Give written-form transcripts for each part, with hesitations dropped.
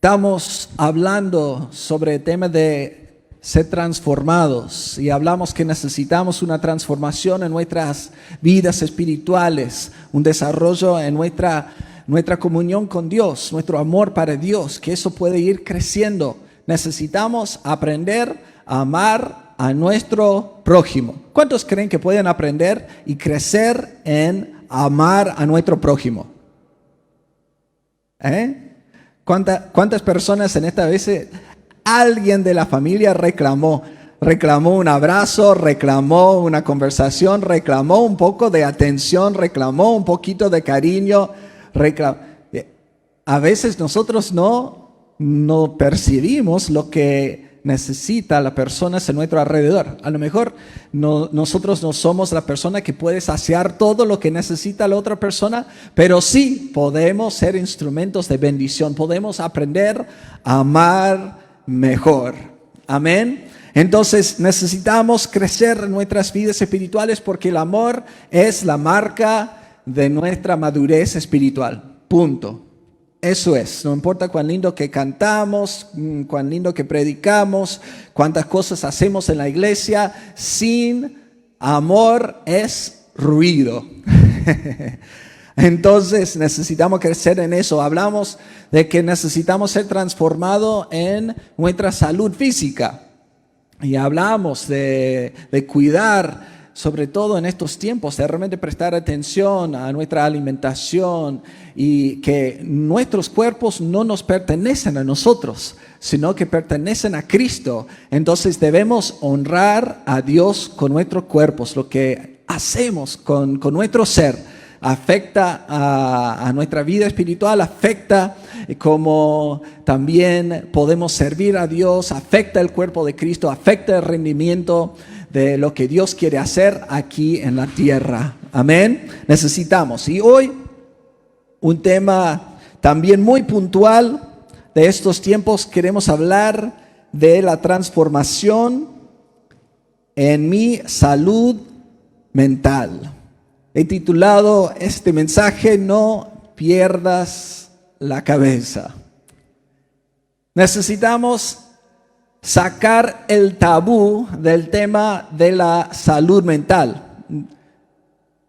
Estamos hablando sobre el tema de ser transformados y hablamos que necesitamos una transformación en nuestras vidas espirituales, un desarrollo en nuestra comunión con Dios, nuestro amor para Dios, que eso puede ir creciendo. Necesitamos aprender a amar a nuestro prójimo. ¿Cuántos creen que pueden aprender y crecer en amar a nuestro prójimo? ¿Cuántas personas en esta vez alguien de la familia reclamó un abrazo, reclamó una conversación, reclamó un poco de atención, reclamó un poquito de cariño? A veces nosotros no percibimos lo que necesita la persona a nuestro alrededor. A lo mejor nosotros no somos la persona que puede saciar todo lo que necesita la otra persona, pero sí podemos ser instrumentos de bendición, podemos aprender a amar mejor. Amén. Entonces necesitamos crecer en nuestras vidas espirituales porque el amor es la marca de nuestra madurez espiritual. Punto. Eso es, no importa cuán lindo que cantamos, cuán lindo que predicamos, cuántas cosas hacemos en la iglesia, sin amor es ruido. Entonces necesitamos crecer en eso. Hablamos de que necesitamos ser transformados en nuestra salud física. Y hablamos de cuidar, sobre todo en estos tiempos, de realmente prestar atención a nuestra alimentación y que nuestros cuerpos no nos pertenecen a nosotros, sino que pertenecen a Cristo. Entonces debemos honrar a Dios con nuestros cuerpos. Lo que hacemos con nuestro ser afecta a nuestra vida espiritual, afecta como también podemos servir a Dios, afecta el cuerpo de Cristo, afecta el rendimiento de lo que Dios quiere hacer aquí en la tierra. Amén. Necesitamos. Y hoy un tema también muy puntual de estos tiempos, queremos hablar de la transformación en mi salud mental. He titulado este mensaje: no pierdas la cabeza. Necesitamos sacar el tabú del tema de la salud mental.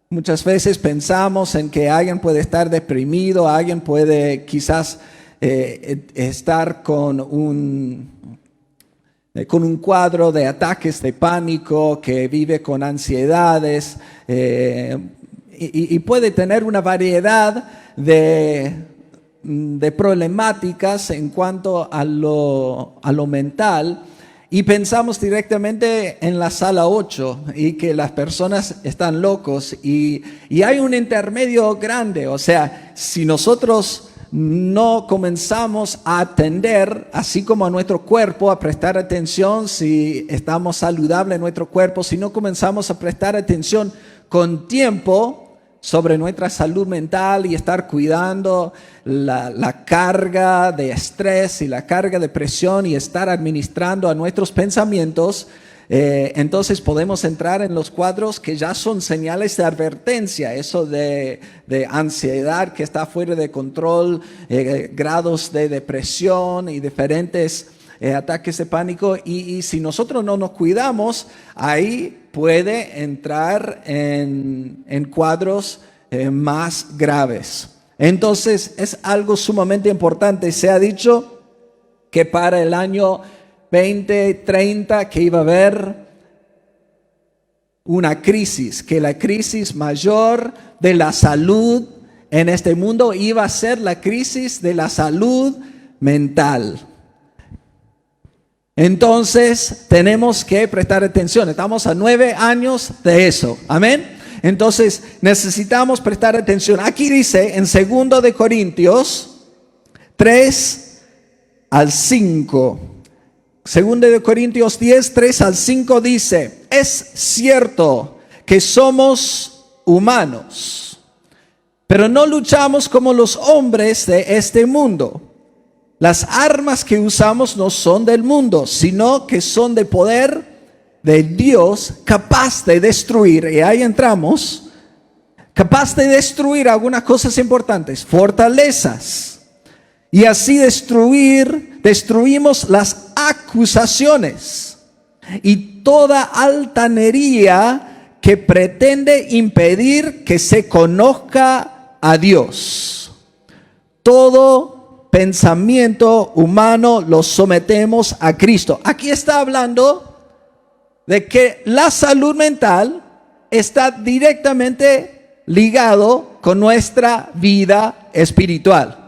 Muchas veces pensamos en que alguien puede estar deprimido, alguien puede quizás estar con un cuadro de ataques de pánico, que vive con ansiedades y puede tener una variedad de problemáticas en cuanto a lo mental, y pensamos directamente en la sala 8 y que las personas están locos y hay un intermedio grande. O sea, si nosotros no comenzamos a atender, así como a nuestro cuerpo, a prestar atención si estamos saludables en nuestro cuerpo, si no comenzamos a prestar atención con tiempo sobre nuestra salud mental y estar cuidando la carga de estrés y la carga de presión y estar administrando a nuestros pensamientos, entonces podemos entrar en los cuadros que ya son señales de advertencia, eso de ansiedad que está fuera de control, grados de depresión y diferentes ataques de pánico, y si nosotros no nos cuidamos, ahí puede entrar en cuadros más graves. Entonces es algo sumamente importante. Se ha dicho que para el año 2030 que iba a haber una crisis, que la crisis mayor de la salud en este mundo iba a ser la crisis de la salud mental. Entonces tenemos que prestar atención. Estamos a 9 años de eso. Amén. Entonces necesitamos prestar atención. Aquí dice en 2 de Corintios 3 al 5. 2 de Corintios 10, 3 al 5 dice: es cierto que somos humanos, pero no luchamos como los hombres de este mundo. Las armas que usamos no son del mundo, sino que son de poder de Dios, capaz de destruir, y ahí entramos, capaz de destruir algunas cosas importantes, fortalezas, y así destruimos las acusaciones y toda altanería que pretende impedir que se conozca a Dios. Todo pensamiento humano lo sometemos a Cristo. Aquí está hablando de que la salud mental está directamente ligado con nuestra vida espiritual.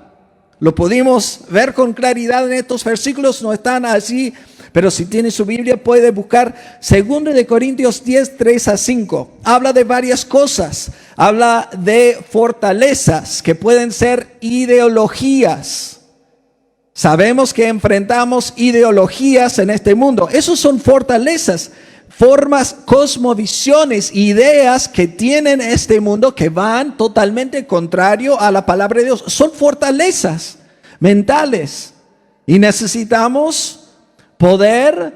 Lo pudimos ver con claridad en estos versículos, no están así, pero si tiene su Biblia puede buscar 2 de Corintios 10, 3 a 5. Habla de varias cosas, habla de fortalezas que pueden ser ideologías. Sabemos que enfrentamos ideologías en este mundo, esos son fortalezas. Formas, cosmovisiones, ideas que tienen este mundo que van totalmente contrario a la palabra de Dios. Son fortalezas mentales y necesitamos poder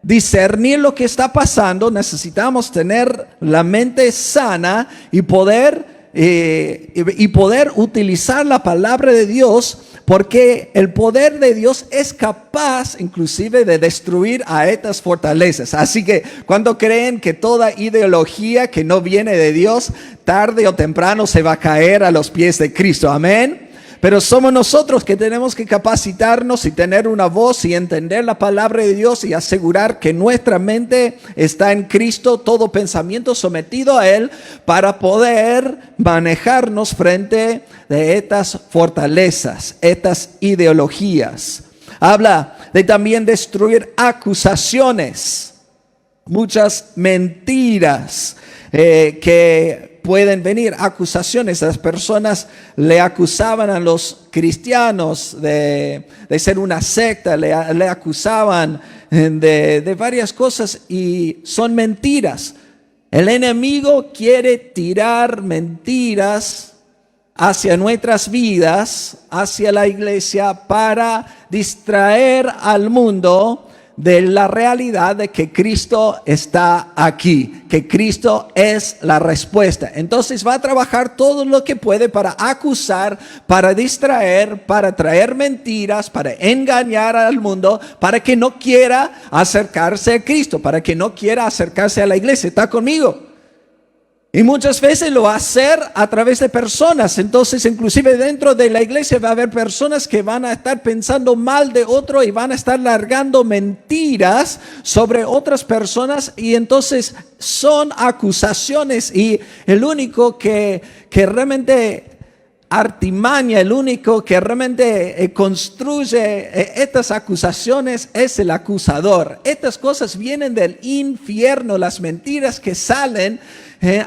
discernir lo que está pasando. Necesitamos tener la mente sana y poder utilizar la palabra de Dios, porque el poder de Dios es capaz inclusive de destruir a estas fortalezas. Así que cuando creen que toda ideología que no viene de Dios, tarde o temprano se va a caer a los pies de Cristo. Amén. Pero somos nosotros que tenemos que capacitarnos y tener una voz y entender la palabra de Dios y asegurar que nuestra mente está en Cristo, todo pensamiento sometido a Él, para poder manejarnos frente de estas fortalezas, estas ideologías. Habla de también destruir acusaciones, muchas mentiras que pueden venir, acusaciones. Las personas le acusaban a los cristianos de ser una secta, le acusaban de varias cosas y son mentiras. El enemigo quiere tirar mentiras hacia nuestras vidas, hacia la iglesia, para distraer al mundo de la realidad de que Cristo está aquí, que Cristo es la respuesta. Entonces va a trabajar todo lo que puede para acusar, para distraer, para traer mentiras, para engañar al mundo, para que no quiera acercarse a Cristo, para que no quiera acercarse a la iglesia. ¿Está conmigo? Y muchas veces lo va a hacer a través de personas. Entonces, inclusive dentro de la iglesia va a haber personas que van a estar pensando mal de otro y van a estar largando mentiras sobre otras personas. Y entonces son acusaciones. Y el único que realmente artimaña, el único que realmente construye estas acusaciones es el acusador. Estas cosas vienen del infierno, las mentiras que salen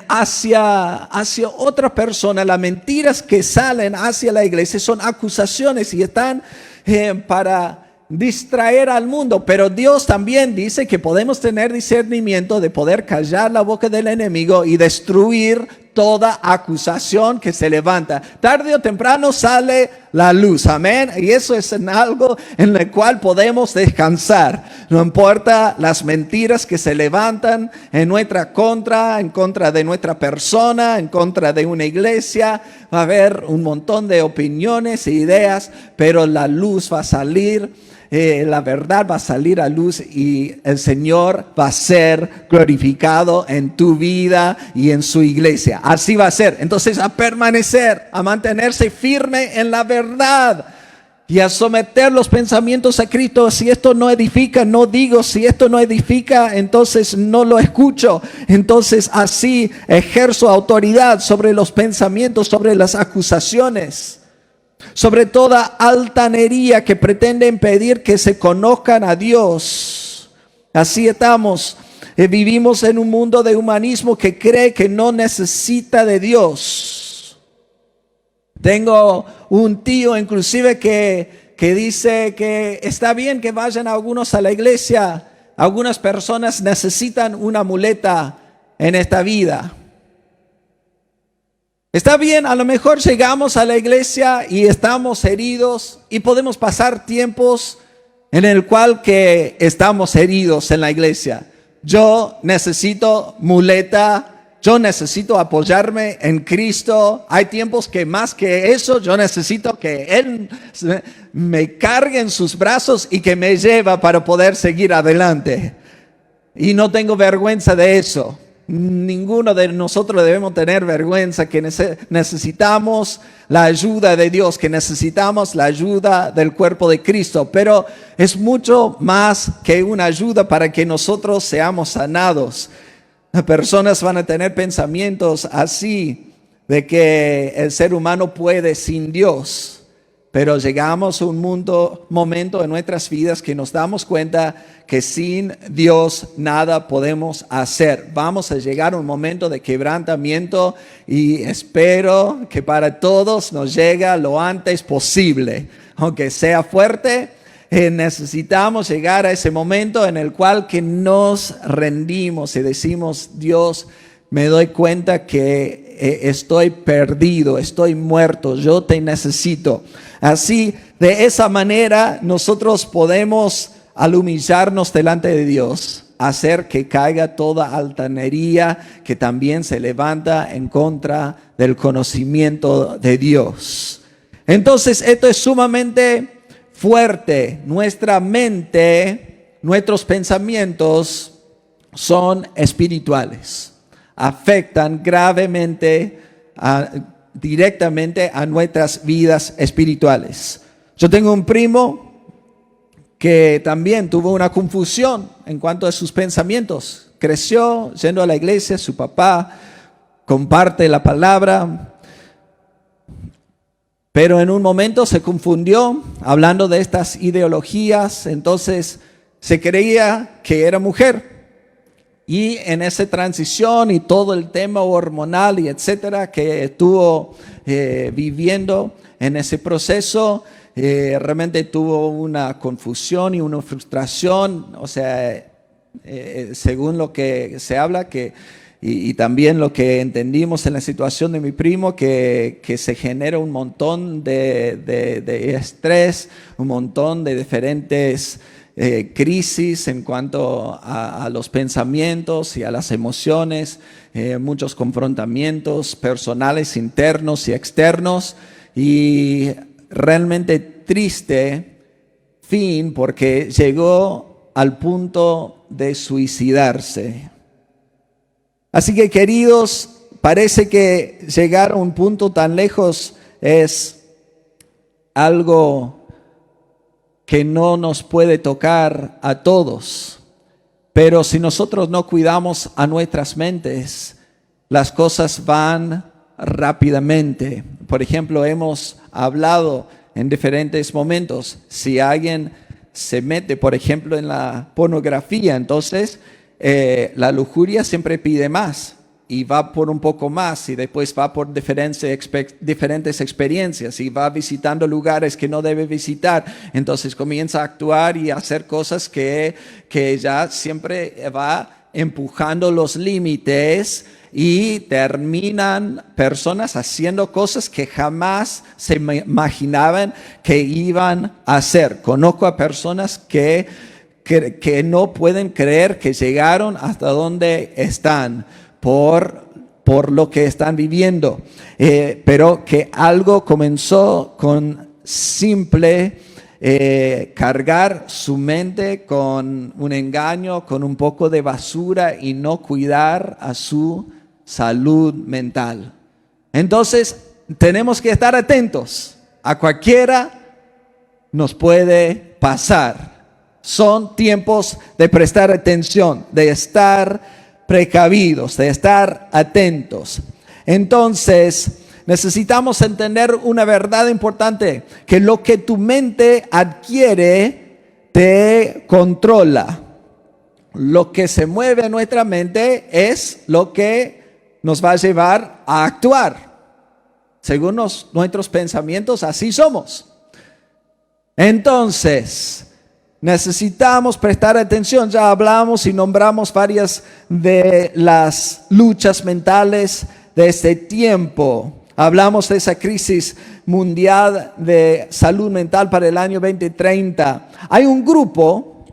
hacia otra persona, las mentiras que salen hacia la iglesia son acusaciones y están para distraer al mundo. Pero Dios también dice que podemos tener discernimiento de poder callar la boca del enemigo y destruir toda acusación que se levanta. Tarde o temprano sale la luz, amén. Y eso es algo en el cual podemos descansar. No importa las mentiras que se levantan en nuestra contra, en contra de nuestra persona, en contra de una iglesia. Va a haber un montón de opiniones e ideas, pero la luz va a salir. La verdad va a salir a luz y el Señor va a ser glorificado en tu vida y en su iglesia. Así va a ser. Entonces, a permanecer, a mantenerse firme en la verdad y a someter los pensamientos a Cristo. Si esto no edifica, no digo. Si esto no edifica, entonces no lo escucho. Entonces así ejerzo autoridad sobre los pensamientos, sobre las acusaciones, sobre toda altanería que pretende impedir que se conozcan a Dios. Así estamos. Vivimos en un mundo de humanismo que cree que no necesita de Dios. Tengo un tío inclusive que dice que está bien que vayan algunos a la iglesia. Algunas personas necesitan una muleta en esta vida. Está bien, a lo mejor llegamos a la iglesia y estamos heridos y podemos pasar tiempos en el cual que estamos heridos en la iglesia. Yo necesito muleta yo necesito apoyarme en Cristo. Hay tiempos que más que eso, yo necesito que Él me cargue en sus brazos y que me lleve para poder seguir adelante. Y no tengo vergüenza de eso. Ninguno de nosotros debemos tener vergüenza, que necesitamos la ayuda de Dios, que necesitamos la ayuda del cuerpo de Cristo. Pero es mucho más que una ayuda para que nosotros seamos sanados. Personas van a tener pensamientos así de que el ser humano puede sin Dios, pero llegamos a un momento en nuestras vidas que nos damos cuenta que sin Dios nada podemos hacer. Vamos a llegar a un momento de quebrantamiento y espero que para todos nos llegue lo antes posible, aunque sea fuerte. Necesitamos llegar a ese momento en el cual que nos rendimos y decimos: Dios, me doy cuenta que estoy perdido, estoy muerto, yo te necesito. Así, de esa manera, nosotros podemos, al humillarnos delante de Dios, hacer que caiga toda altanería que también se levanta en contra del conocimiento de Dios. Entonces, esto es sumamente fuerte. Nuestra mente, nuestros pensamientos son espirituales. Afectan gravemente, directamente a nuestras vidas espirituales. Yo tengo un primo que también tuvo una confusión en cuanto a sus pensamientos. Creció yendo a la iglesia, su papá comparte la palabra, pero en un momento se confundió hablando de estas ideologías, entonces se creía que era mujer. Y en esa transición y todo el tema hormonal y etcétera que estuvo viviendo en ese proceso, realmente tuvo una confusión y una frustración. O sea, según lo que se habla, y también lo que entendimos en la situación de mi primo, que se genera un montón de estrés, un montón de diferentes crisis en cuanto a los pensamientos y a las emociones, muchos confrontamientos personales internos y externos, y realmente triste fin porque llegó al punto de suicidarse. Así que, queridos, parece que llegar a un punto tan lejos es algo que no nos puede tocar a todos. Pero si nosotros no cuidamos a nuestras mentes, las cosas van rápidamente. Por ejemplo, hemos hablado en diferentes momentos, si alguien se mete, por ejemplo, en la pornografía, entonces la lujuria siempre pide más y va por un poco más y después va por diferentes experiencias y va visitando lugares que no debe visitar. Entonces comienza a actuar y a hacer cosas que ya siempre va empujando los límites, y terminan personas haciendo cosas que jamás se imaginaban que iban a hacer. Conozco a personas que no pueden creer que llegaron hasta donde están por lo que están viviendo, pero que algo comenzó con simple cargar su mente con un engaño, con un poco de basura y no cuidar a su salud mental. Entonces tenemos que estar atentos. A cualquiera nos puede pasar. Son tiempos de prestar atención, de estar precavidos, de estar atentos. Entonces, necesitamos entender una verdad importante, que lo que tu mente adquiere te controla. Lo que se mueve en nuestra mente es lo que nos va a llevar a actuar. Según nuestros pensamientos, así somos. Entonces, necesitamos prestar atención. Ya hablamos y nombramos varias de las luchas mentales de este tiempo. Hablamos de esa crisis mundial de salud mental para el año 2030. Hay un grupo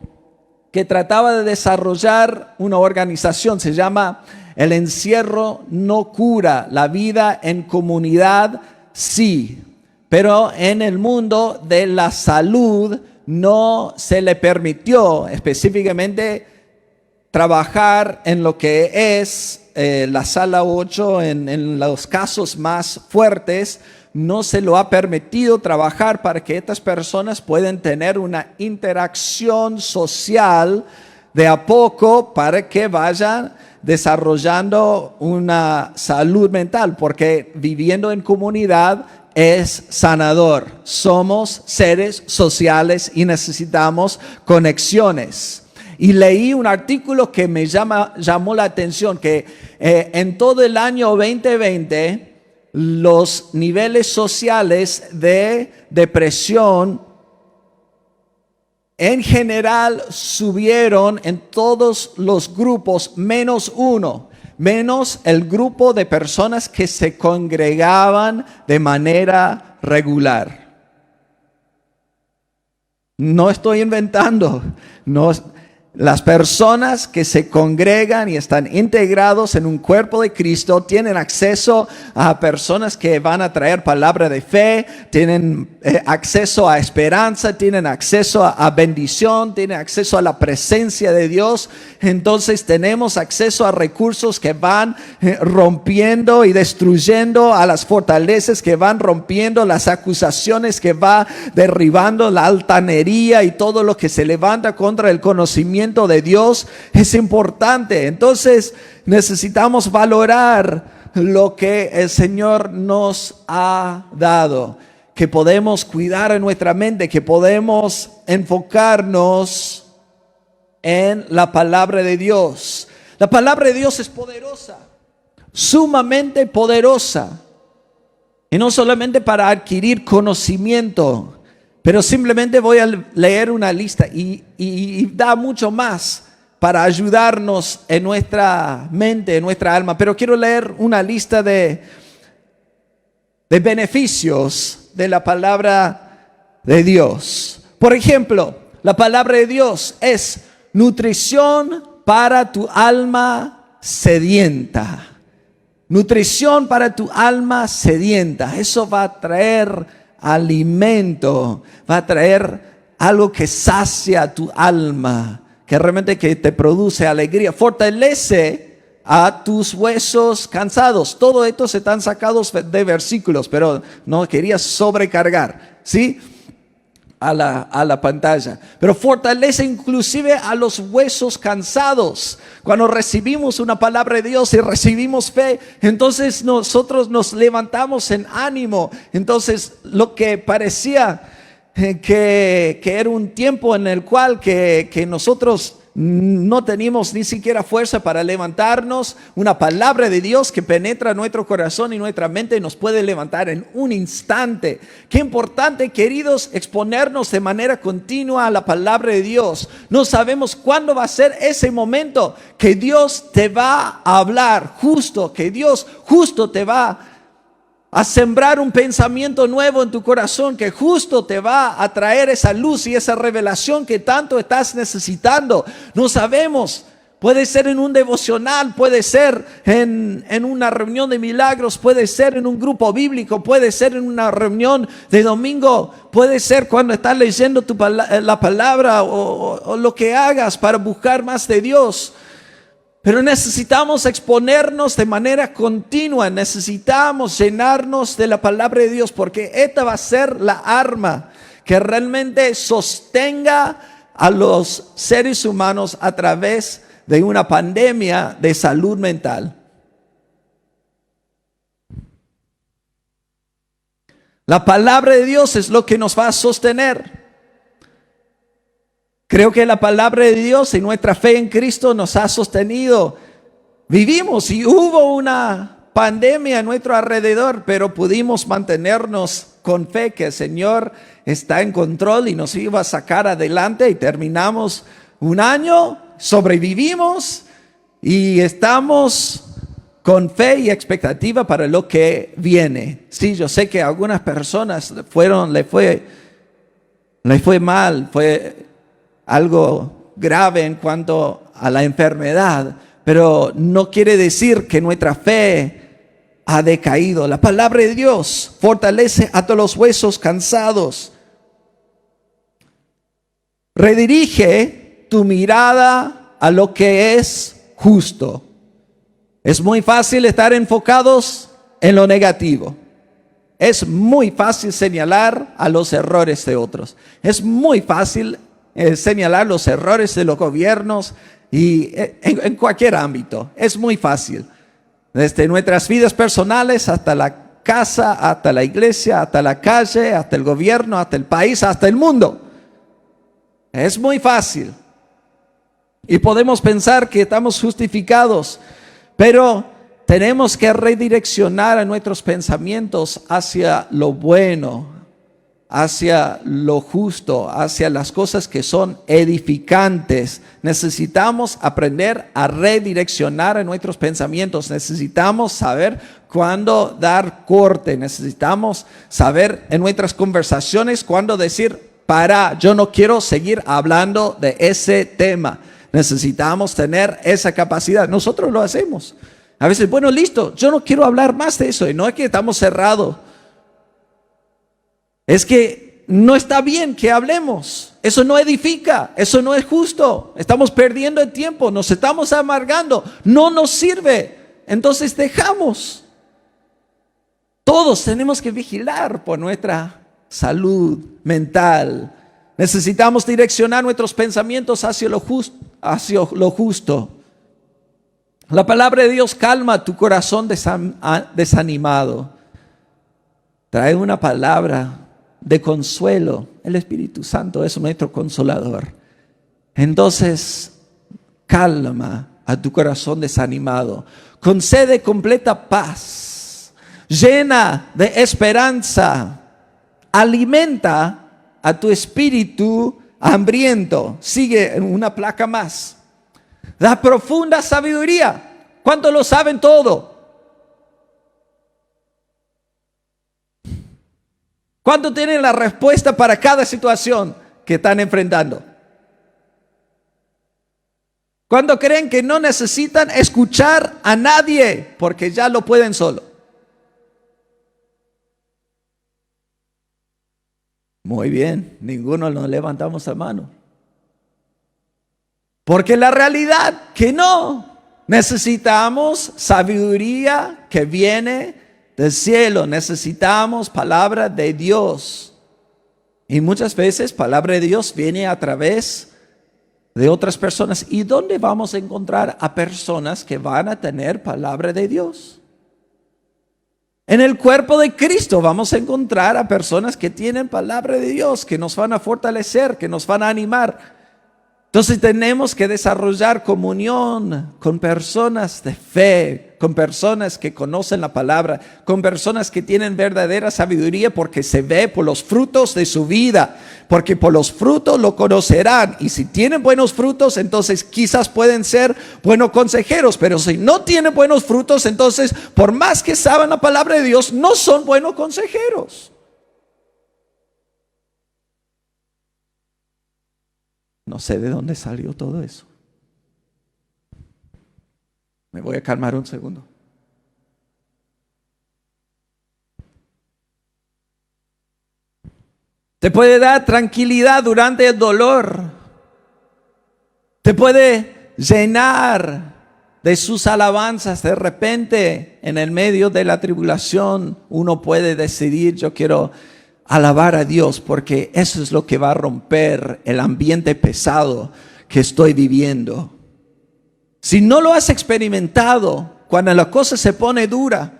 que trataba de desarrollar una organización, se llama El encierro no cura, la vida en comunidad sí, pero en el mundo de la salud no se le permitió específicamente trabajar en lo que es la sala 8, en los casos más fuertes. No se lo ha permitido trabajar para que estas personas puedan tener una interacción social de a poco para que vayan desarrollando una salud mental, porque viviendo en comunidad es sanador. Somos seres sociales y necesitamos conexiones. Y leí un artículo que me llamó la atención, que en todo el año 2020 los niveles sociales de depresión en general subieron en todos los grupos, menos uno, menos el grupo de personas que se congregaban de manera regular. No estoy inventando, las personas que se congregan y están integrados en un cuerpo de Cristo tienen acceso a personas que van a traer palabra de fe, tienen acceso a esperanza, tienen acceso a bendición, tienen acceso a la presencia de Dios. Entonces tenemos acceso a recursos que van rompiendo y destruyendo a las fortalezas, que van rompiendo las acusaciones, que va derribando la altanería y todo lo que se levanta contra el conocimiento de Dios. Es importante. Entonces necesitamos valorar lo que el Señor nos ha dado, que podemos cuidar en nuestra mente, que podemos enfocarnos en la palabra de Dios. La palabra de Dios es poderosa, sumamente poderosa, y no solamente para adquirir conocimiento, pero simplemente voy a leer una lista y da mucho más para ayudarnos en nuestra mente, en nuestra alma. Pero quiero leer una lista de beneficios de la palabra de Dios. Por ejemplo, la palabra de Dios es nutrición para tu alma sedienta. Nutrición para tu alma sedienta. Eso va a traer alimento, va a traer algo que sacia tu alma, que realmente que te produce alegría, fortalece a tus huesos cansados. Todo esto se están sacados de versículos, pero no quería sobrecargar, ¿sí? A la pantalla, pero fortalece inclusive a los huesos cansados. Cuando recibimos una palabra de Dios y recibimos fe, entonces nosotros nos levantamos en ánimo. Entonces lo que parecía que era un tiempo en el cual que nosotros no teníamos ni siquiera fuerza para levantarnos, una palabra de Dios que penetra nuestro corazón y nuestra mente nos puede levantar en un instante. Qué importante, queridos, exponernos de manera continua a la palabra de Dios. No sabemos cuándo va a ser ese momento que Dios te va a hablar justo, que Dios justo te va a sembrar un pensamiento nuevo en tu corazón, que justo te va a traer esa luz y esa revelación que tanto estás necesitando. No sabemos, puede ser en un devocional, puede ser en una reunión de milagros, puede ser en un grupo bíblico, puede ser en una reunión de domingo, puede ser cuando estás leyendo la palabra o lo que hagas para buscar más de Dios. Pero necesitamos exponernos de manera continua, necesitamos llenarnos de la palabra de Dios, porque esta va a ser la arma que realmente sostenga a los seres humanos a través de una pandemia de salud mental. La palabra de Dios es lo que nos va a sostener. Creo que la palabra de Dios y nuestra fe en Cristo nos ha sostenido. Vivimos y hubo una pandemia a nuestro alrededor, pero pudimos mantenernos con fe que el Señor está en control y nos iba a sacar adelante, y terminamos un año, sobrevivimos y estamos con fe y expectativa para lo que viene. Sí, yo sé que a algunas personas le fue mal, fue algo grave en cuanto a la enfermedad, pero no quiere decir que nuestra fe ha decaído. La palabra de Dios fortalece a todos los huesos cansados. Redirige tu mirada a lo que es justo. Es muy fácil estar enfocados en lo negativo. Es muy fácil señalar a los errores de otros. Es muy fácil señalar los errores de los gobiernos y en cualquier ámbito. Es muy fácil. Desde nuestras vidas personales hasta la casa, hasta la iglesia, hasta la calle, hasta el gobierno, hasta el país, hasta el mundo. Es muy fácil. Y podemos pensar que estamos justificados, pero tenemos que redireccionar a nuestros pensamientos hacia lo bueno, hacia lo justo, hacia las cosas que son edificantes. Necesitamos aprender a redireccionar a nuestros pensamientos. Necesitamos saber cuándo dar corte. Necesitamos saber en nuestras conversaciones cuándo decir, para, yo no quiero seguir hablando de ese tema. Necesitamos tener esa capacidad. Nosotros lo hacemos. A veces, bueno, listo, yo no quiero hablar más de eso. Y no es que estamos cerrados. Es que no está bien que hablemos. Eso no edifica, eso no es justo. Estamos perdiendo el tiempo, nos estamos amargando. No nos sirve. Entonces dejamos. Todos tenemos que vigilar por nuestra salud mental. Necesitamos direccionar nuestros pensamientos hacia lo justo. La palabra de Dios calma tu corazón desanimado. Trae una palabra de consuelo. El Espíritu Santo es nuestro consolador. Entonces, calma a tu corazón desanimado. Concede completa paz. Llena de esperanza. Alimenta a tu espíritu hambriento. Sigue en una placa más. Da profunda sabiduría. ¿Cuántos lo saben todo? ¿Cuántos tienen la respuesta para cada situación que están enfrentando? ¿Cuántos creen que no necesitan escuchar a nadie porque ya lo pueden solo? Muy bien, ninguno nos levantamos la mano. Porque la realidad que no, necesitamos sabiduría que viene del cielo, necesitamos palabra de Dios. Y muchas veces palabra de Dios viene a través de otras personas. ¿Y dónde vamos a encontrar a personas que van a tener palabra de Dios? En el cuerpo de Cristo vamos a encontrar a personas que tienen palabra de Dios, que nos van a fortalecer, que nos van a animar. Entonces tenemos que desarrollar comunión con personas de fe, con personas que conocen la palabra, con personas que tienen verdadera sabiduría, porque se ve por los frutos de su vida, porque por los frutos lo conocerán. Y si tienen buenos frutos, entonces quizás pueden ser buenos consejeros, pero si no tienen buenos frutos, entonces por más que saben la palabra de Dios, no son buenos consejeros. No sé de dónde salió todo eso. Me voy a calmar un segundo. Te puede dar tranquilidad durante el dolor. Te puede llenar de sus alabanzas. De repente, en el medio de la tribulación, uno puede decidir, yo quiero alabar a Dios, porque eso es lo que va a romper el ambiente pesado que estoy viviendo. Si no lo has experimentado, cuando la cosa se pone dura,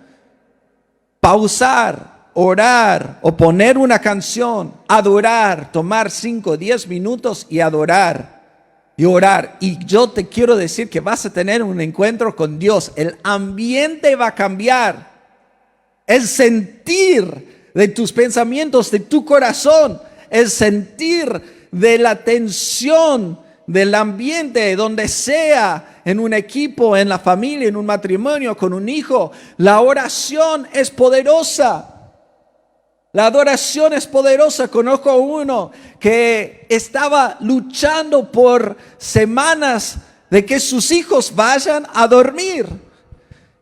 pausar, orar o poner una canción, adorar, tomar 5 o 10 minutos y adorar y orar. Y yo te quiero decir que vas a tener un encuentro con Dios. El ambiente va a cambiar. El sentir de tus pensamientos, de tu corazón, el sentir de la tensión del ambiente, donde sea, en un equipo, en la familia, en un matrimonio, con un hijo. La oración es poderosa. La adoración es poderosa. Conozco a uno que estaba luchando por semanas de que sus hijos vayan a dormir.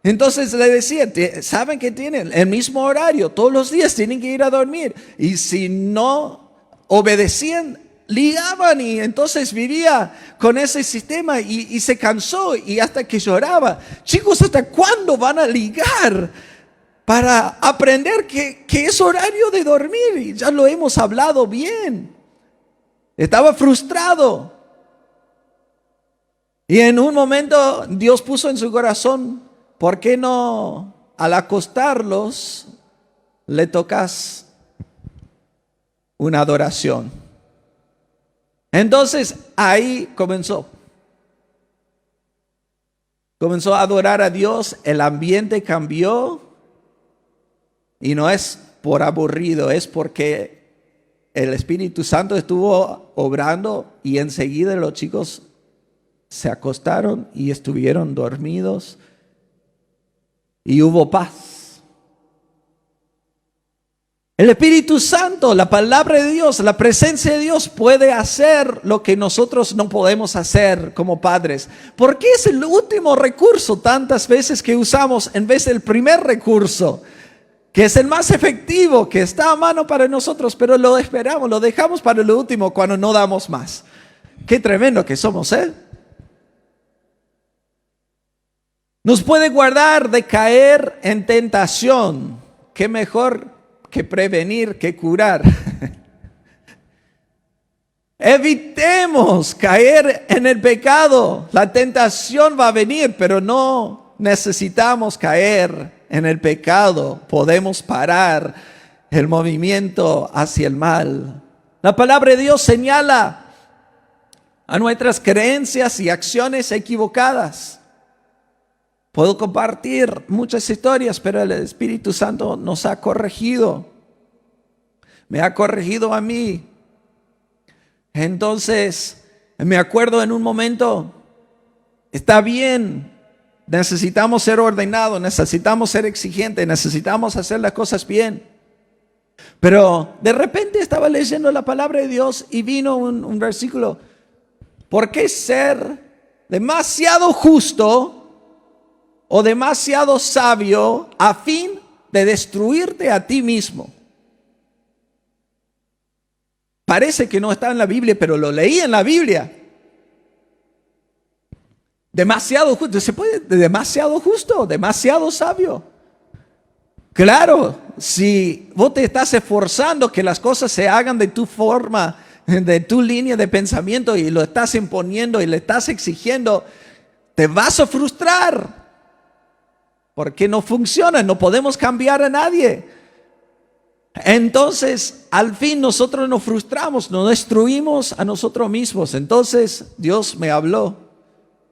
Entonces le decía, saben que tienen el mismo horario, todos los días tienen que ir a dormir. Y si no obedecían, ligaban, y entonces vivía con ese sistema y se cansó y hasta que lloraba. Chicos, ¿hasta cuándo van a ligar para aprender que es horario de dormir? Y ya lo hemos hablado bien. Estaba frustrado. Y en un momento Dios puso en su corazón, ¿por qué no al acostarlos le tocas una adoración? Entonces ahí comenzó a adorar a Dios, el ambiente cambió y no es por aburrido, es porque el Espíritu Santo estuvo obrando y enseguida los chicos se acostaron y estuvieron dormidos y hubo paz. El Espíritu Santo, la palabra de Dios, la presencia de Dios puede hacer lo que nosotros no podemos hacer como padres. Porque es el último recurso tantas veces que usamos en vez del primer recurso, que es el más efectivo, que está a mano para nosotros, pero lo esperamos, lo dejamos para lo último cuando no damos más. Qué tremendo que somos, ¿eh? Nos puede guardar de caer en tentación. Qué mejor que prevenir que curar. Evitemos caer en el pecado. La tentación va a venir, pero no necesitamos caer en el pecado. Podemos parar el movimiento hacia el mal. La palabra de Dios señala a nuestras creencias y acciones equivocadas. Puedo compartir muchas historias, pero el Espíritu Santo nos ha corregido. Me ha corregido a mí. Entonces, me acuerdo en un momento, está bien, necesitamos ser ordenados, necesitamos ser exigentes, necesitamos hacer las cosas bien. Pero de repente estaba leyendo la palabra de Dios y vino un versículo. ¿Por qué ser demasiado justo o demasiado sabio a fin de destruirte a ti mismo? Parece que no está en la Biblia, pero lo leí en la Biblia. Demasiado justo, ¿se puede? Demasiado justo, demasiado sabio. Claro, si vos te estás esforzando que las cosas se hagan de tu forma, de tu línea de pensamiento, y lo estás imponiendo y le estás exigiendo, te vas a frustrar. Porque no funciona, no podemos cambiar a nadie. Entonces, al fin nosotros nos frustramos, nos destruimos a nosotros mismos. Entonces, Dios me habló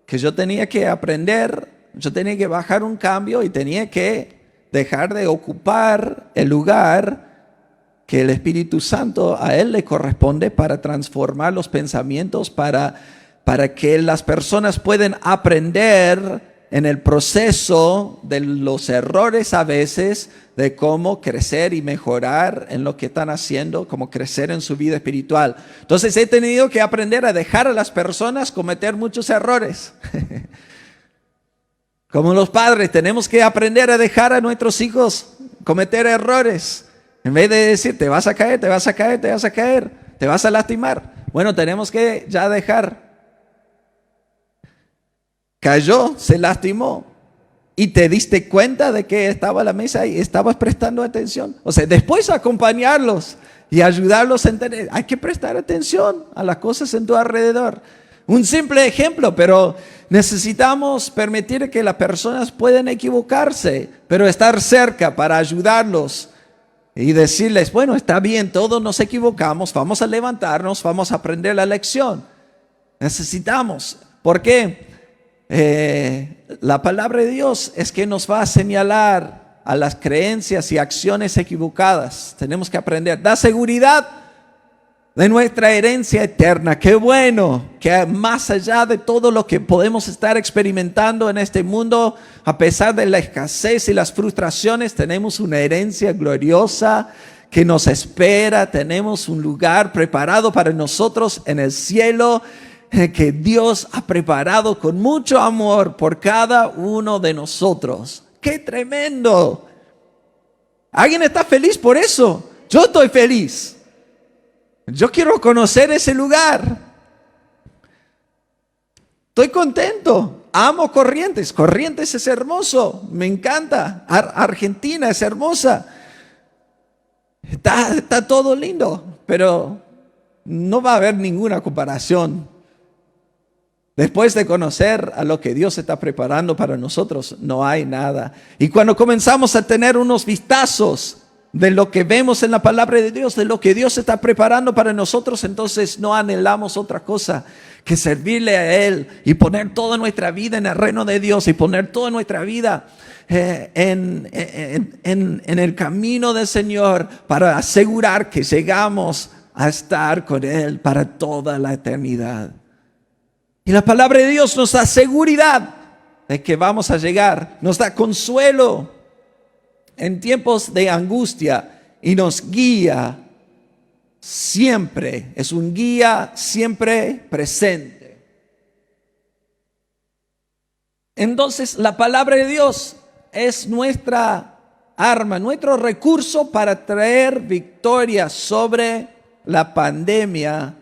que yo tenía que aprender, yo tenía que bajar un cambio y tenía que dejar de ocupar el lugar que el Espíritu Santo a Él le corresponde para transformar los pensamientos, para que las personas puedan aprender en el proceso de los errores a veces, de cómo crecer y mejorar en lo que están haciendo, cómo crecer en su vida espiritual. Entonces he tenido que aprender a dejar a las personas cometer muchos errores. Como los padres tenemos que aprender a dejar a nuestros hijos cometer errores. En vez de decir, te vas a caer, te vas a caer, te vas a caer, te vas a lastimar. Bueno, tenemos que ya dejar. Cayó, se lastimó y te diste cuenta de que estaba a la mesa y estabas prestando atención. O sea, después acompañarlos y ayudarlos a entender. Hay que prestar atención a las cosas en tu alrededor. Un simple ejemplo, pero necesitamos permitir que las personas puedan equivocarse, pero estar cerca para ayudarlos y decirles, bueno, está bien, todos nos equivocamos, vamos a levantarnos, vamos a aprender la lección. Necesitamos. ¿Por qué? La palabra de Dios es que nos va a señalar a las creencias y acciones equivocadas. Tenemos que aprender. Da seguridad de nuestra herencia eterna. Qué bueno que más allá de todo lo que podemos estar experimentando en este mundo, a pesar de la escasez y las frustraciones, tenemos una herencia gloriosa que nos espera. Tenemos un lugar preparado para nosotros en el cielo. que Dios ha preparado con mucho amor por cada uno de nosotros. ¡Qué tremendo! ¿Alguien está feliz por eso? Yo estoy feliz. Yo quiero conocer ese lugar. Estoy contento. Amo Corrientes. Corrientes es hermoso. Me encanta. Argentina es hermosa. Está todo lindo, pero no va a haber ninguna comparación. Después de conocer a lo que Dios está preparando para nosotros, no hay nada. Y cuando comenzamos a tener unos vistazos de lo que vemos en la palabra de Dios, de lo que Dios está preparando para nosotros, entonces no anhelamos otra cosa que servirle a Él y poner toda nuestra vida en el reino de Dios y poner toda nuestra vida en el camino del Señor para asegurar que llegamos a estar con Él para toda la eternidad. Y la palabra de Dios nos da seguridad de que vamos a llegar, nos da consuelo en tiempos de angustia y nos guía siempre, es un guía siempre presente. Entonces la palabra de Dios es nuestra arma, nuestro recurso para traer victoria sobre la pandemia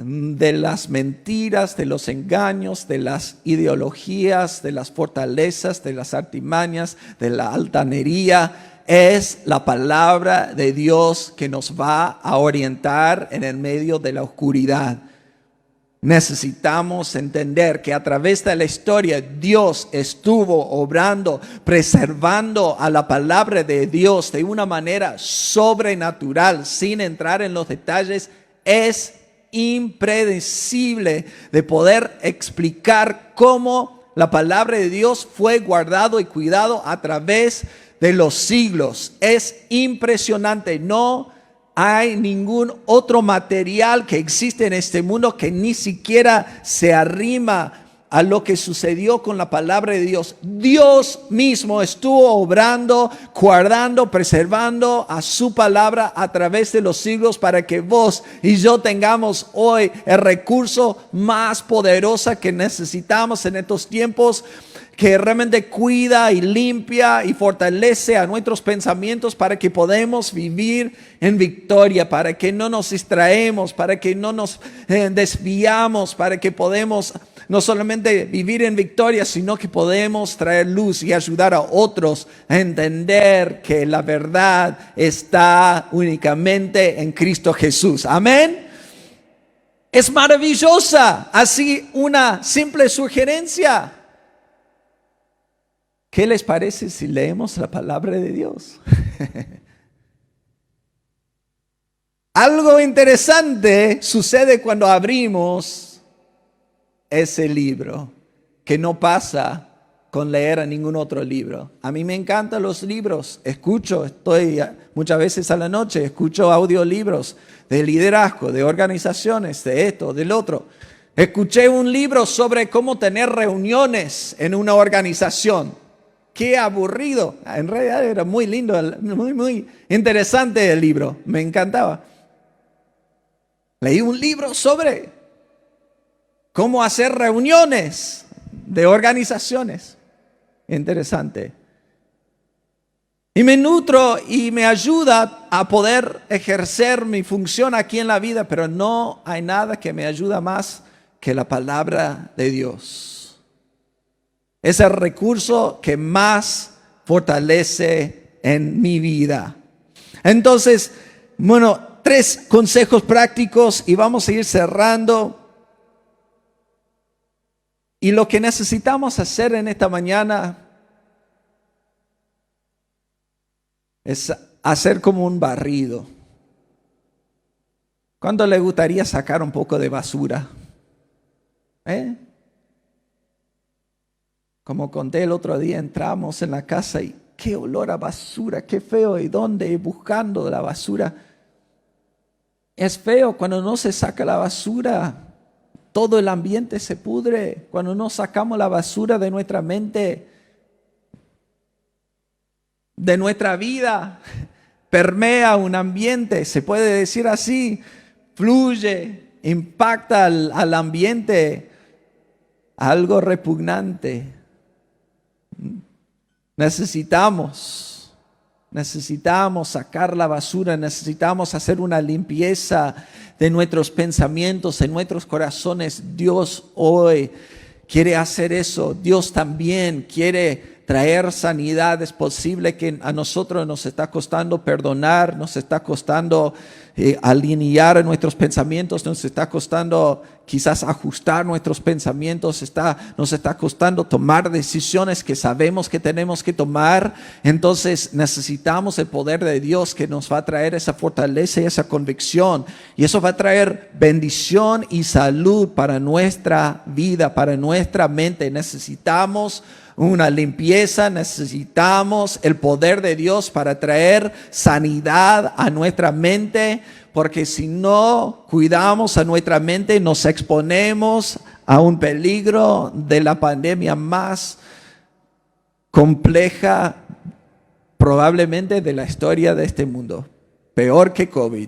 de las mentiras, de los engaños, de las ideologías, de las fortalezas, de las artimañas, de la altanería. Es la palabra de Dios que nos va a orientar en el medio de la oscuridad. Necesitamos entender que a través de la historia Dios estuvo obrando, preservando a la palabra de Dios de una manera sobrenatural, sin entrar en los detalles. Es impredecible de poder explicar cómo la palabra de Dios fue guardado y cuidado a través de los siglos. Es impresionante. No hay ningún otro material que existe en este mundo que ni siquiera se arrima a lo que sucedió con la palabra de Dios. Dios mismo estuvo obrando, guardando, preservando a su palabra a través de los siglos para que vos y yo tengamos hoy el recurso más poderoso que necesitamos en estos tiempos, que realmente cuida y limpia y fortalece a nuestros pensamientos para que podamos vivir en victoria, para que no nos distraemos, para que no nos desviamos, para que podamos no solamente vivir en victoria, sino que podemos traer luz y ayudar a otros a entender que la verdad está únicamente en Cristo Jesús. Amén. Es maravillosa. Así una simple sugerencia. ¿Qué les parece si leemos la palabra de Dios? Algo interesante sucede cuando abrimos ese libro, que no pasa con leer a ningún otro libro. A mí me encantan los libros, estoy muchas veces a la noche, escucho audiolibros de liderazgo, de organizaciones, de esto, del otro. Escuché un libro sobre cómo tener reuniones en una organización. Qué aburrido. En realidad era muy lindo, muy interesante el libro, me encantaba. Leí un libro sobre cómo hacer reuniones de organizaciones. Interesante. Y me nutro y me ayuda a poder ejercer mi función aquí en la vida, pero no hay nada que me ayuda más que la palabra de Dios. Es el recurso que más fortalece en mi vida. Entonces, 3 consejos prácticos y vamos a ir cerrando. Y lo que necesitamos hacer en esta mañana es hacer como un barrido. ¿Cuándo le gustaría sacar un poco de basura? Como conté el otro día, entramos en la casa y qué olor a basura, qué feo. ¿Y dónde? Buscando la basura. Es feo cuando no se saca la basura. Todo el ambiente se pudre cuando no sacamos la basura de nuestra mente, de nuestra vida. Permea un ambiente, se puede decir así, fluye impacta al ambiente algo repugnante. Necesitamos sacar la basura, necesitamos hacer una limpieza de nuestros pensamientos, de nuestros corazones. Dios hoy quiere hacer eso. Dios también quiere traer sanidad. Es posible que a nosotros nos está costando perdonar, nos está costando alinear nuestros pensamientos, nos está costando quizás ajustar nuestros pensamientos, nos está costando tomar decisiones que sabemos que tenemos que tomar. Entonces necesitamos el poder de Dios que nos va a traer esa fortaleza y esa convicción, y eso va a traer bendición y salud para nuestra vida, para nuestra mente. Necesitamos una limpieza, necesitamos el poder de Dios para traer sanidad a nuestra mente, porque si no cuidamos a nuestra mente, nos exponemos a un peligro de la pandemia más compleja probablemente de la historia de este mundo, peor que COVID.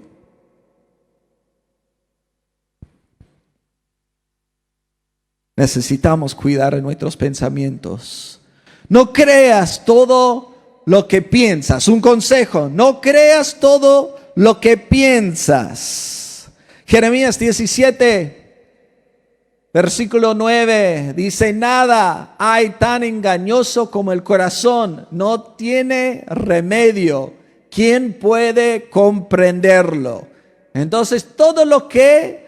Necesitamos cuidar de nuestros pensamientos. No creas todo lo que piensas. Un consejo: no creas todo lo que piensas. Jeremías 17, versículo 9 dice: nada hay tan engañoso como el corazón, no tiene remedio. ¿Quién puede comprenderlo? Entonces, todo lo que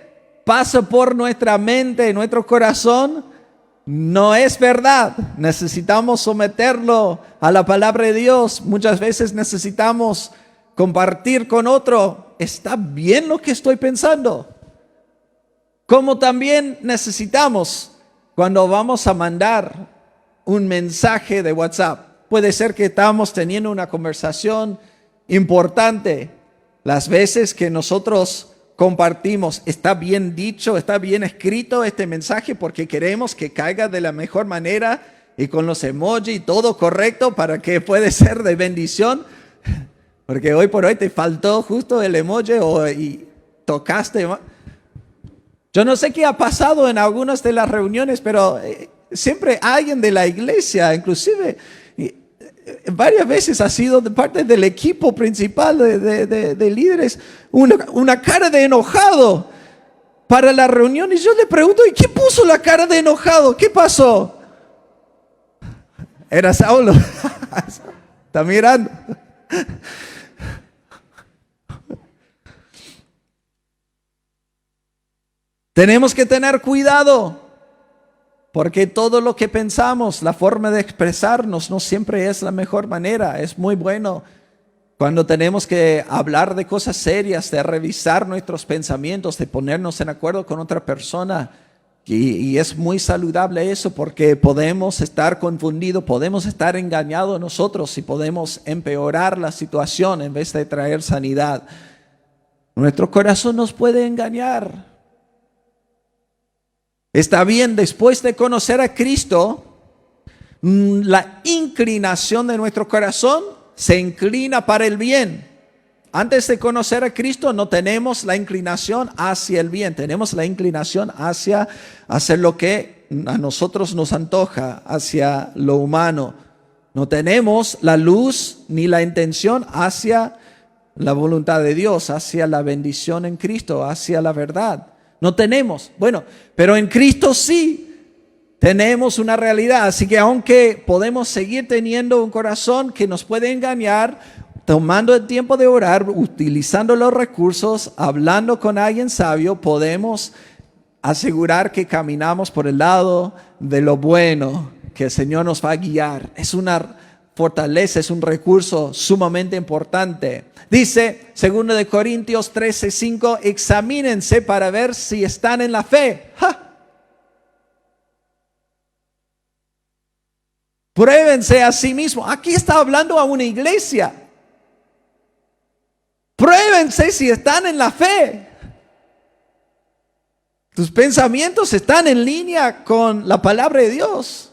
pasa por nuestra mente, nuestro corazón, no es verdad. Necesitamos someterlo a la palabra de Dios. Muchas veces necesitamos compartir con otro: ¿está bien lo que estoy pensando? Como también necesitamos, cuando vamos a mandar un mensaje de WhatsApp, puede ser que estamos teniendo una conversación importante. Las veces que nosotros compartimos, ¿está bien dicho, está bien escrito este mensaje? Porque queremos que caiga de la mejor manera y con los emojis, todo correcto, para que pueda ser de bendición. Porque hoy por hoy te faltó justo el emoji y tocaste. Yo no sé qué ha pasado en algunas de las reuniones, pero siempre alguien de la iglesia, inclusive varias veces ha sido de parte del equipo principal de líderes, una cara de enojado para la reunión. Y yo le pregunto: ¿y qué puso la cara de enojado? ¿Qué pasó? Era Saulo. Está mirando. Tenemos que tener cuidado, porque todo lo que pensamos, la forma de expresarnos, no siempre es la mejor manera. Es muy bueno cuando tenemos que hablar de cosas serias, de revisar nuestros pensamientos, de ponernos en acuerdo con otra persona. Y es muy saludable eso, porque podemos estar confundidos, podemos estar engañados nosotros y podemos empeorar la situación en vez de traer sanidad. Nuestro corazón nos puede engañar. Está bien, después de conocer a Cristo, la inclinación de nuestro corazón se inclina para el bien. Antes de conocer a Cristo no tenemos la inclinación hacia el bien, tenemos la inclinación hacia hacer lo que a nosotros nos antoja, hacia lo humano. No tenemos la luz ni la intención hacia la voluntad de Dios, hacia la bendición en Cristo, hacia la verdad. No tenemos. Bueno, pero en Cristo sí tenemos una realidad. Así que aunque podemos seguir teniendo un corazón que nos puede engañar, tomando el tiempo de orar, utilizando los recursos, hablando con alguien sabio, podemos asegurar que caminamos por el lado de lo bueno, que el Señor nos va a guiar. Es una fortaleza, es un recurso sumamente importante. Dice 2 de Corintios 13:5, examínense para ver si están en la fe. ¡Ja! Pruébense a sí mismos. Aquí está hablando a una iglesia. Pruébense si están en la fe. Tus pensamientos están en línea con la palabra de Dios.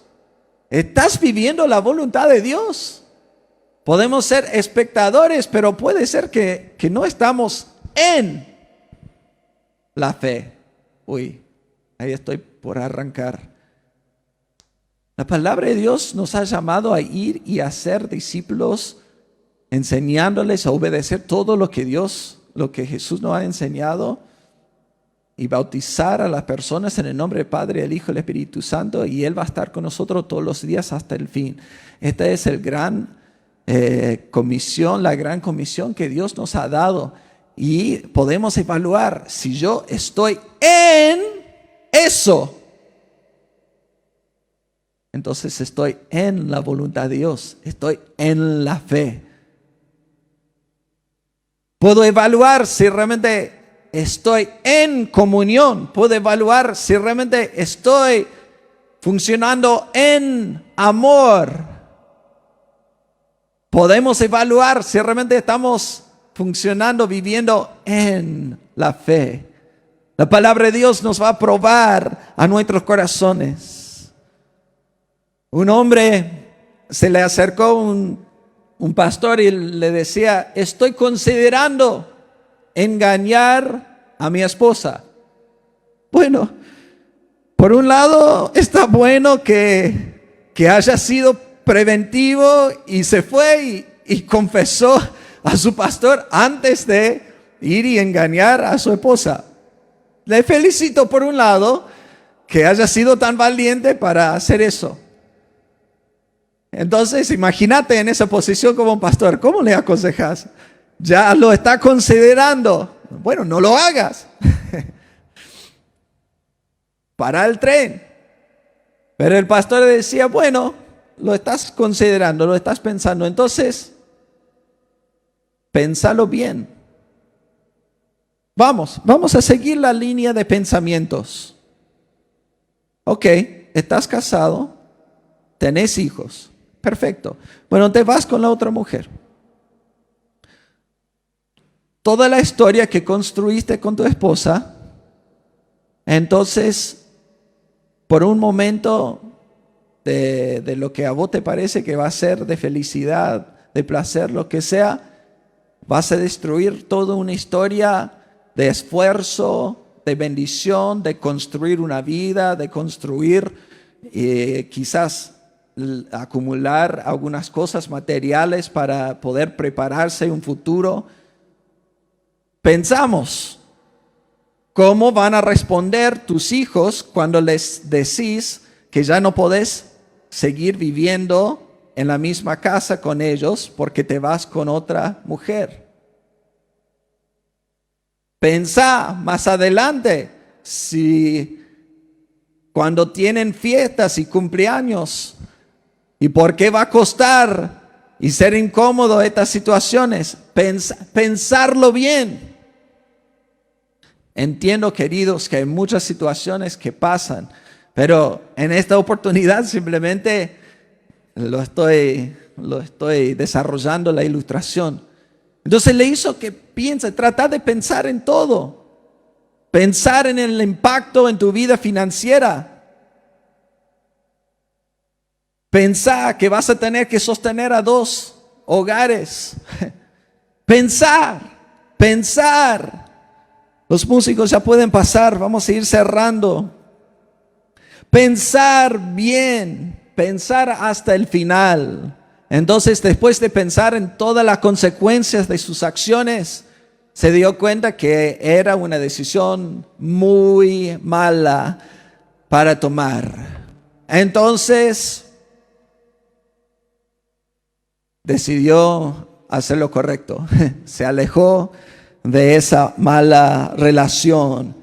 ¿Estás viviendo la voluntad de Dios? Podemos ser espectadores, pero puede ser que no estamos en la fe. Uy, ahí estoy por arrancar. La palabra de Dios nos ha llamado a ir y a ser discípulos, enseñándoles a obedecer todo lo que Jesús nos ha enseñado, y bautizar a las personas en el nombre del Padre, del Hijo y del Espíritu Santo, y Él va a estar con nosotros todos los días hasta el fin. Esta es la gran comisión que Dios nos ha dado, y podemos evaluar si yo estoy en eso. Entonces estoy en la voluntad de Dios, estoy en la fe. Puedo evaluar si realmente estoy en comunión. Puedo evaluar si realmente estoy funcionando en amor. Podemos evaluar si realmente estamos funcionando, viviendo en la fe. La palabra de Dios nos va a probar a nuestros corazones. Un hombre se le acercó un pastor y le decía: estoy considerando engañar a mi esposa. Bueno, por un lado está bueno que haya sido preventivo y se fue y confesó a su pastor antes de ir y engañar a su esposa. Le felicito por un lado que haya sido tan valiente para hacer eso. Entonces, imagínate en esa posición como un pastor, ¿cómo le aconsejas? Ya lo está considerando. Bueno, no lo hagas. Para el tren. Pero el pastor decía: bueno, lo estás considerando, lo estás pensando. Entonces, pénsalo bien. Vamos a seguir la línea de pensamientos. Ok, estás casado, tenés hijos. Perfecto. Bueno, te vas con la otra mujer. Toda la historia que construiste con tu esposa, entonces, por un momento de lo que a vos te parece que va a ser de felicidad, de placer, lo que sea, vas a destruir toda una historia de esfuerzo, de bendición, de construir una vida, de construir quizás acumular algunas cosas materiales para poder prepararse un futuro. Pensamos, ¿cómo van a responder tus hijos cuando les decís que ya no podés seguir viviendo en la misma casa con ellos porque te vas con otra mujer? Pensá más adelante, si cuando tienen fiestas y cumpleaños, ¿y por qué va a costar y ser incómodo estas situaciones? Pensarlo bien. Entiendo, queridos, que hay muchas situaciones que pasan, pero en esta oportunidad simplemente lo estoy desarrollando la ilustración. Entonces le hizo que piense, trata de pensar en todo. Pensar en el impacto en tu vida financiera. Pensá que vas a tener que sostener a 2 hogares. Pensar. Los músicos ya pueden pasar, vamos a ir cerrando. Pensar bien, pensar hasta el final. Entonces, después de pensar en todas las consecuencias de sus acciones, se dio cuenta que era una decisión muy mala para tomar. Entonces, decidió hacer lo correcto. Se alejó de esa mala relación.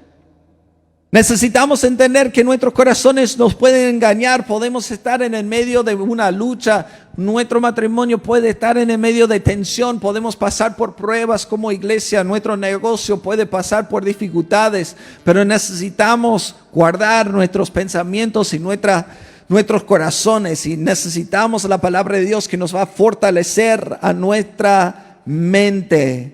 Necesitamos entender que nuestros corazones nos pueden engañar. Podemos estar en el medio de una lucha. Nuestro matrimonio puede estar en el medio de tensión. Podemos pasar por pruebas como iglesia. Nuestro negocio puede pasar por dificultades. Pero necesitamos guardar nuestros pensamientos y nuestros corazones, y necesitamos la palabra de Dios que nos va a fortalecer a nuestra mente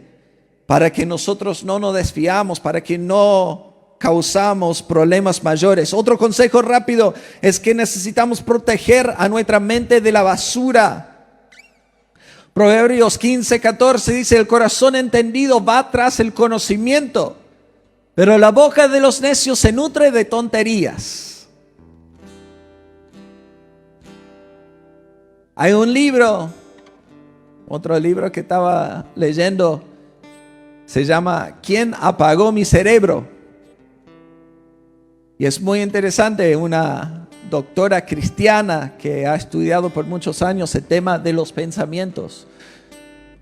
para que nosotros no nos desviamos, para que no causamos problemas mayores. Otro consejo rápido es que necesitamos proteger a nuestra mente de la basura. Proverbios 15:14 dice: el corazón entendido va tras el conocimiento, pero la boca de los necios se nutre de tonterías. Hay un libro, otro libro que estaba leyendo, se llama ¿Quién apagó mi cerebro? Y es muy interesante, una doctora cristiana que ha estudiado por muchos años el tema de los pensamientos.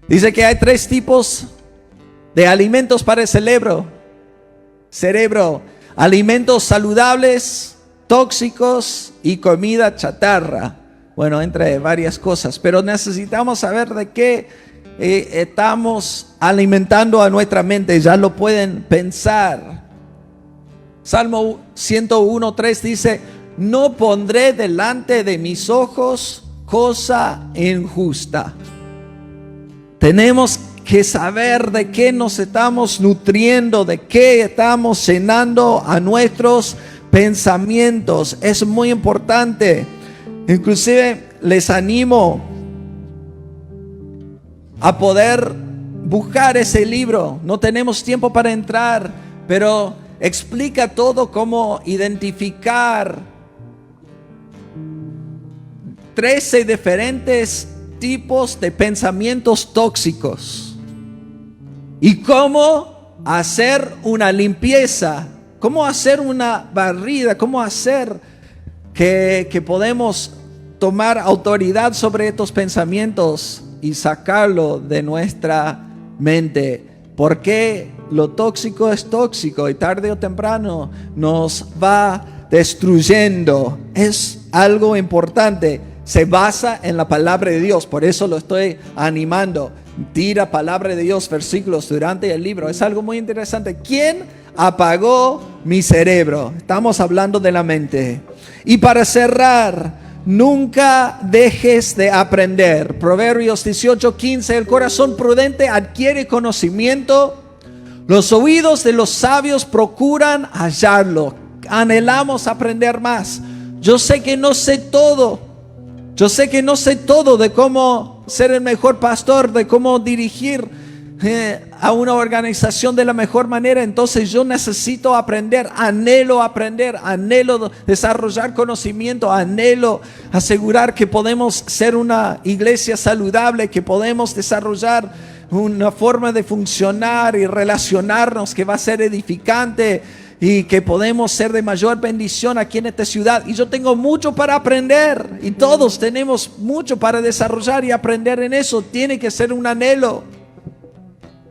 Dice que hay 3 tipos de alimentos para el cerebro. Alimentos saludables, tóxicos y comida chatarra. Bueno, entre varias cosas. Pero necesitamos saber de qué estamos alimentando a nuestra mente. Ya lo pueden pensar. Salmo 101:3 dice: no pondré delante de mis ojos cosa injusta. Tenemos que saber de qué nos estamos nutriendo, de qué estamos llenando a nuestros pensamientos. Es muy importante. Inclusive les animo a poder buscar ese libro. No tenemos tiempo para entrar, pero explica todo, cómo identificar 13 diferentes tipos de pensamientos tóxicos y cómo hacer una limpieza, cómo hacer una barrida, cómo hacer que podemos tomar autoridad sobre estos pensamientos y sacarlo de nuestra mente. Porque lo tóxico es tóxico y tarde o temprano nos va destruyendo. Es algo importante. Se basa en la palabra de Dios. Por eso lo estoy animando. Tira palabra de Dios, versículos durante el libro. Es algo muy interesante. ¿Quién apagó mi cerebro? Estamos hablando de la mente. Y para cerrar, nunca dejes de aprender. Proverbios 18:15. El corazón prudente adquiere conocimiento. Los oídos de los sabios procuran hallarlo. Anhelamos aprender más. Yo sé que no sé todo. Yo sé que no sé todo de cómo ser el mejor pastor, de cómo dirigir a una organización de la mejor manera. Entonces yo necesito aprender, anhelo desarrollar conocimiento, anhelo asegurar que podemos ser una iglesia saludable, que podemos desarrollar una forma de funcionar y relacionarnos que va a ser edificante y que podemos ser de mayor bendición aquí en esta ciudad. Y yo tengo mucho para aprender y todos tenemos mucho para desarrollar y aprender en eso. Tiene que ser un anhelo.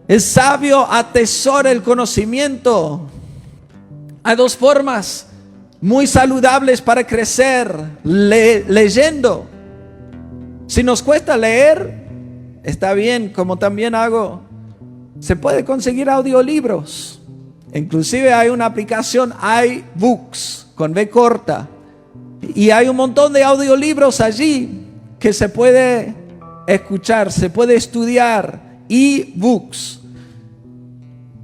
El sabio atesora el conocimiento. Hay 2 formas muy saludables para crecer: leyendo. Si nos cuesta leer, está bien, como también hago. Se puede conseguir audiolibros. Inclusive hay una aplicación, iBooks, con B corta. Y hay un montón de audiolibros allí que se puede escuchar, se puede estudiar. iBooks.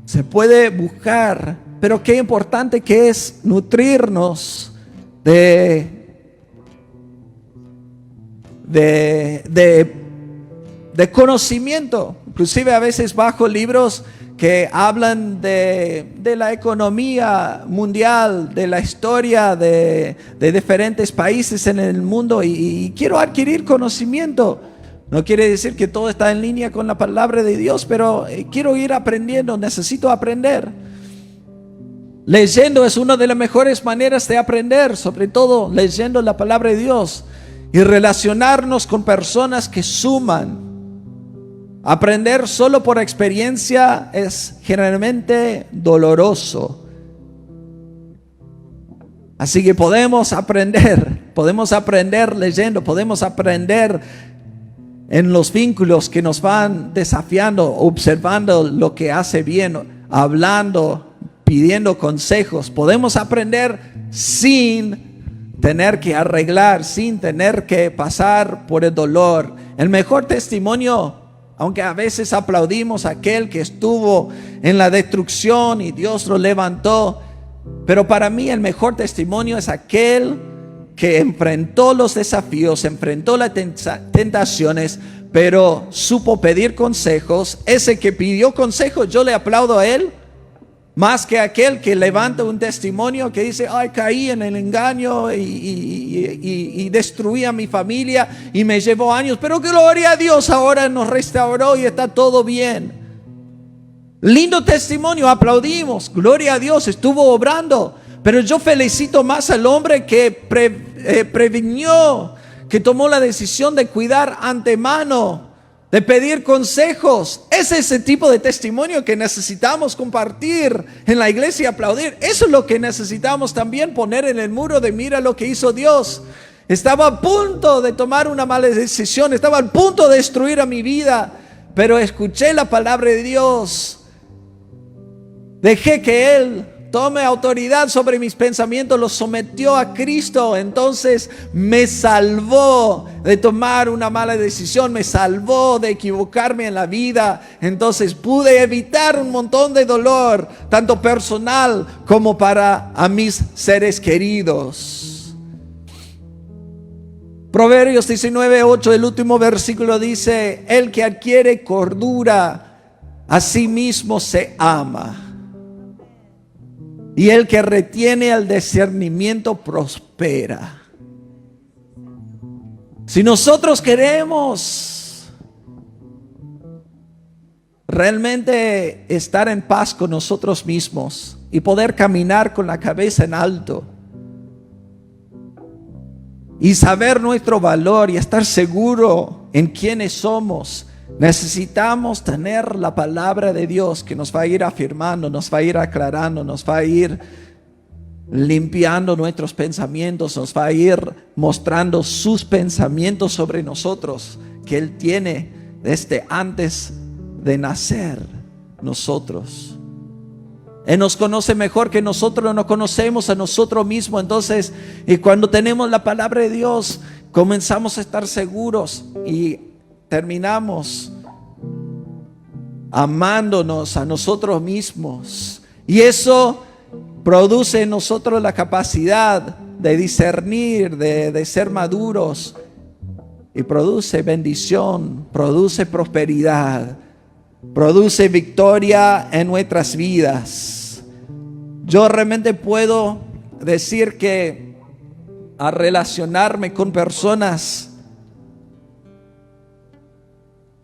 Se puede buscar. Pero qué importante que es nutrirnos de conocimiento. Inclusive a veces bajo libros que hablan de la economía mundial, de la historia de diferentes países en el mundo y quiero adquirir conocimiento. No quiere decir que todo está en línea con la palabra de Dios, pero quiero ir aprendiendo, necesito aprender. Leyendo es una de las mejores maneras de aprender, sobre todo leyendo la palabra de Dios y relacionarnos con personas que suman. Aprender solo por experiencia es generalmente doloroso. Así que podemos aprender leyendo, podemos aprender en los vínculos que nos van desafiando, observando lo que hace bien, hablando, pidiendo consejos. Podemos aprender sin tener que arreglar, sin tener que pasar por el dolor. El mejor testimonio, aunque a veces aplaudimos a aquel que estuvo en la destrucción y Dios lo levantó, pero para mí el mejor testimonio es aquel que enfrentó los desafíos, enfrentó las tentaciones, pero supo pedir consejos. Ese que pidió consejos, yo le aplaudo a él, más que aquel que levanta un testimonio que dice, ay, caí en el engaño y destruí a mi familia y me llevó años, pero gloria a Dios, ahora nos restauró y está todo bien. Lindo testimonio, aplaudimos, gloria a Dios, estuvo obrando. Pero yo felicito más al hombre que previnió, que tomó la decisión de cuidar antemano, de pedir consejos. Es ese tipo de testimonio que necesitamos compartir en la iglesia y aplaudir. Eso es lo que necesitamos también poner en el muro de mira lo que hizo Dios. Estaba a punto de tomar una mala decisión, estaba a punto de destruir a mi vida, pero escuché la palabra de Dios. Dejé que Él tome autoridad sobre mis pensamientos, los sometió a Cristo. Entonces me salvó de tomar una mala decisión, me salvó de equivocarme en la vida. Entonces pude evitar un montón de dolor, tanto personal como para a mis seres queridos. Proverbios 19:8, el último versículo dice: el que adquiere cordura, a sí mismo se ama. Y el que retiene el discernimiento prospera. Si nosotros queremos realmente estar en paz con nosotros mismos y poder caminar con la cabeza en alto y saber nuestro valor y estar seguro en quiénes somos, necesitamos tener la palabra de Dios que nos va a ir afirmando, nos va a ir aclarando, nos va a ir limpiando nuestros pensamientos, nos va a ir mostrando sus pensamientos sobre nosotros que Él tiene desde antes de nacer nosotros. Él nos conoce mejor que nosotros nos conocemos a nosotros mismos. Entonces, y cuando tenemos la palabra de Dios, comenzamos a estar seguros y terminamos amándonos a nosotros mismos, y eso produce en nosotros la capacidad de discernir, de ser maduros, y produce bendición, produce prosperidad, produce victoria en nuestras vidas. Yo realmente puedo decir que al relacionarme con personas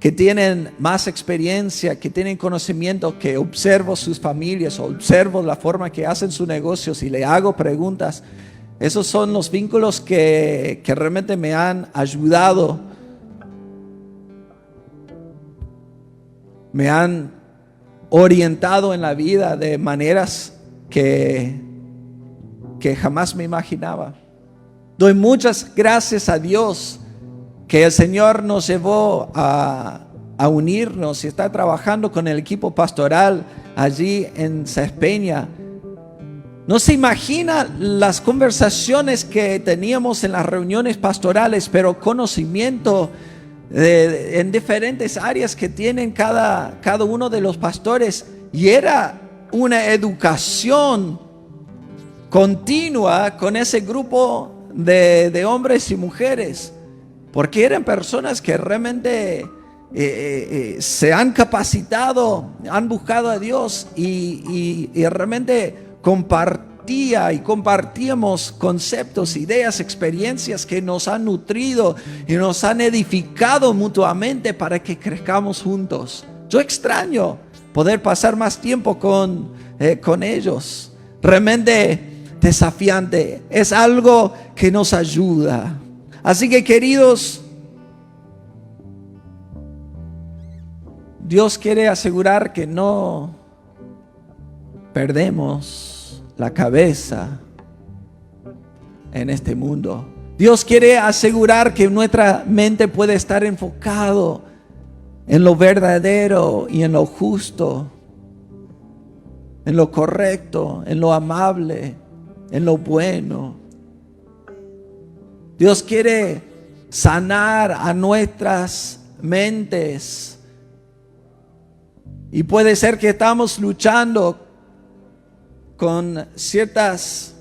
que tienen más experiencia, que tienen conocimiento, que observo sus familias, observo la forma que hacen sus negocios y le hago preguntas, esos son los vínculos que realmente me han ayudado, me han orientado en la vida de maneras que jamás me imaginaba. Doy muchas gracias a Dios que el Señor nos llevó a unirnos y está trabajando con el equipo pastoral allí en Cespeña. No se imagina las conversaciones que teníamos en las reuniones pastorales, pero conocimiento en diferentes áreas que tienen cada uno de los pastores, y era una educación continua con ese grupo de hombres y mujeres, porque eran personas que realmente se han capacitado, han buscado a Dios y realmente compartíamos conceptos, ideas, experiencias que nos han nutrido y nos han edificado mutuamente para que crezcamos juntos. Yo extraño poder pasar más tiempo con ellos. Realmente desafiante, es algo que nos ayuda. Así que, queridos, Dios quiere asegurar que no perdemos la cabeza en este mundo. Dios quiere asegurar que nuestra mente puede estar enfocado en lo verdadero y en lo justo, en lo correcto, en lo amable, en lo bueno. Dios quiere sanar a nuestras mentes. Y puede ser que estamos luchando con ciertos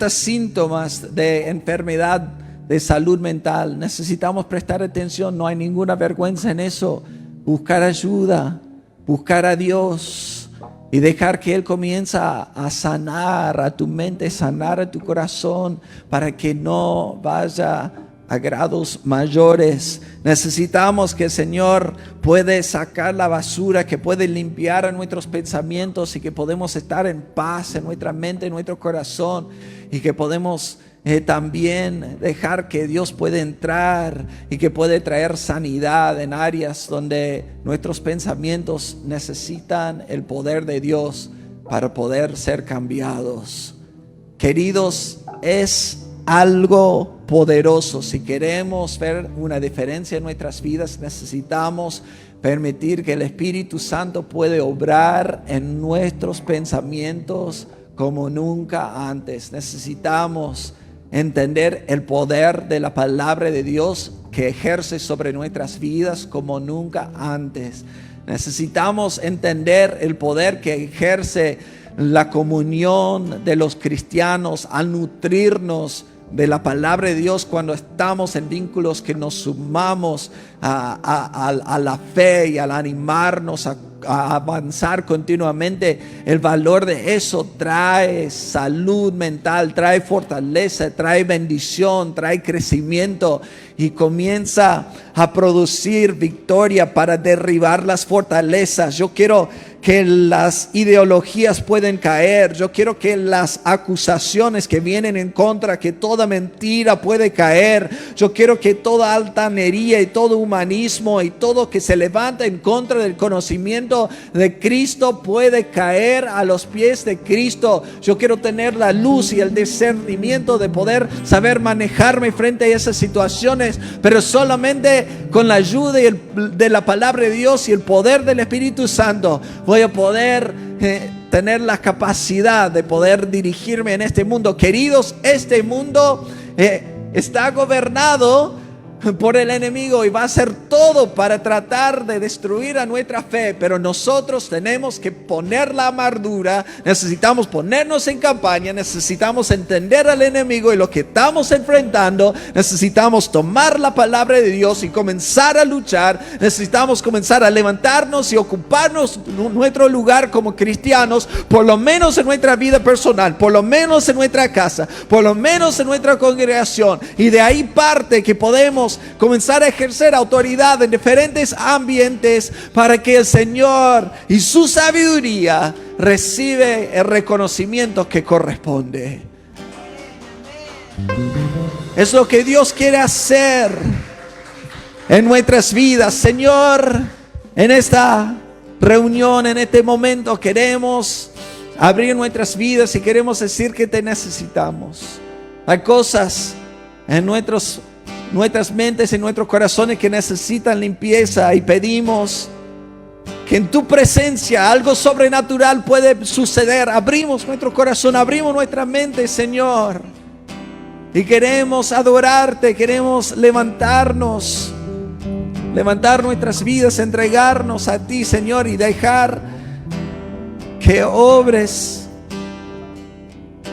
síntomas de enfermedad de salud mental. Necesitamos prestar atención, no hay ninguna vergüenza en eso. Buscar ayuda, buscar a Dios y dejar que Él comience a sanar a tu mente, sanar a tu corazón para que no vaya a grados mayores. Necesitamos que el Señor puede sacar la basura, que puede limpiar a nuestros pensamientos y que podemos estar en paz en nuestra mente, en nuestro corazón, y que podemos también dejar que Dios puede entrar y que puede traer sanidad en áreas donde nuestros pensamientos necesitan el poder de Dios para poder ser cambiados. Queridos, es algo poderoso. Si queremos ver una diferencia en nuestras vidas, necesitamos permitir que el Espíritu Santo puede obrar en nuestros pensamientos como nunca antes. Necesitamos entender el poder de la palabra de Dios que ejerce sobre nuestras vidas como nunca antes. Necesitamos entender el poder que ejerce la comunión de los cristianos al nutrirnos de la palabra de Dios cuando estamos en vínculos que nos sumamos a la fe y al animarnos a avanzar continuamente. El valor de eso trae salud mental, trae fortaleza, trae bendición, trae crecimiento y comienza a producir victoria para derribar las fortalezas. Yo quiero que las ideologías pueden caer. Yo quiero que las acusaciones que vienen en contra, que toda mentira puede caer. Yo quiero que toda altanería y todo humanismo y todo que se levanta en contra del conocimiento de Cristo puede caer a los pies de Cristo. Yo quiero tener la luz y el discernimiento de poder saber manejarme frente a esas situaciones, pero solamente con la ayuda de la palabra de Dios y el poder del Espíritu Santo voy a poder tener la capacidad de poder dirigirme en este mundo. Queridos, este mundo está gobernado por el enemigo y va a hacer todo para tratar de destruir a nuestra fe, pero nosotros tenemos que poner la armadura, necesitamos ponernos en campaña, necesitamos entender al enemigo y lo que estamos enfrentando, necesitamos tomar la palabra de Dios y comenzar a luchar, necesitamos comenzar a levantarnos y ocuparnos nuestro lugar como cristianos, por lo menos en nuestra vida personal, por lo menos en nuestra casa, por lo menos en nuestra congregación, y de ahí parte que podemos comenzar a ejercer autoridad en diferentes ambientes para que el Señor y su sabiduría recibe el reconocimiento que corresponde. Es lo que Dios quiere hacer en nuestras vidas. Señor, en esta reunión, en este momento queremos abrir nuestras vidas y queremos decir que te necesitamos. Hay cosas en nuestras mentes, en nuestros corazones que necesitan limpieza, y pedimos que en tu presencia algo sobrenatural puede suceder. Abrimos nuestro corazón, abrimos nuestra mente, Señor, y queremos adorarte, queremos levantar nuestras vidas, entregarnos a ti, Señor, y dejar que obres,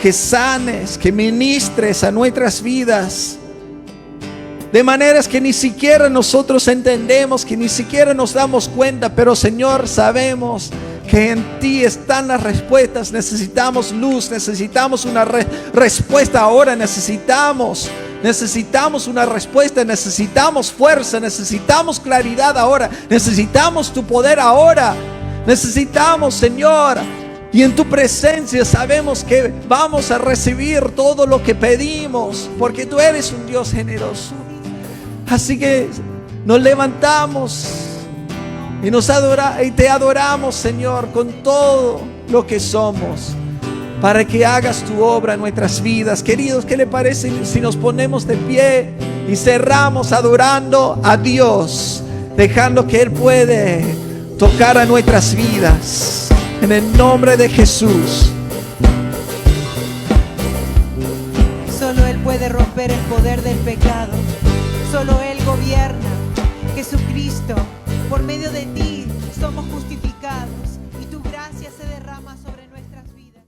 que sanes, que ministres a nuestras vidas de maneras que ni siquiera nosotros entendemos, que ni siquiera nos damos cuenta, pero Señor, sabemos que en ti están las respuestas. Necesitamos luz, necesitamos una respuesta ahora, necesitamos una respuesta, necesitamos fuerza, necesitamos claridad ahora, necesitamos tu poder ahora, necesitamos, Señor. Y en tu presencia sabemos que vamos a recibir todo lo que pedimos, porque tú eres un Dios generoso. Así que nos levantamos y te adoramos, Señor, con todo lo que somos, para que hagas tu obra en nuestras vidas. Queridos, ¿qué le parece si nos ponemos de pie y cerramos adorando a Dios, dejando que Él puede tocar a nuestras vidas? En el nombre de Jesús. Solo Él puede romper el poder del pecado. Solo Él gobierna. Jesucristo, por medio de ti somos justificados.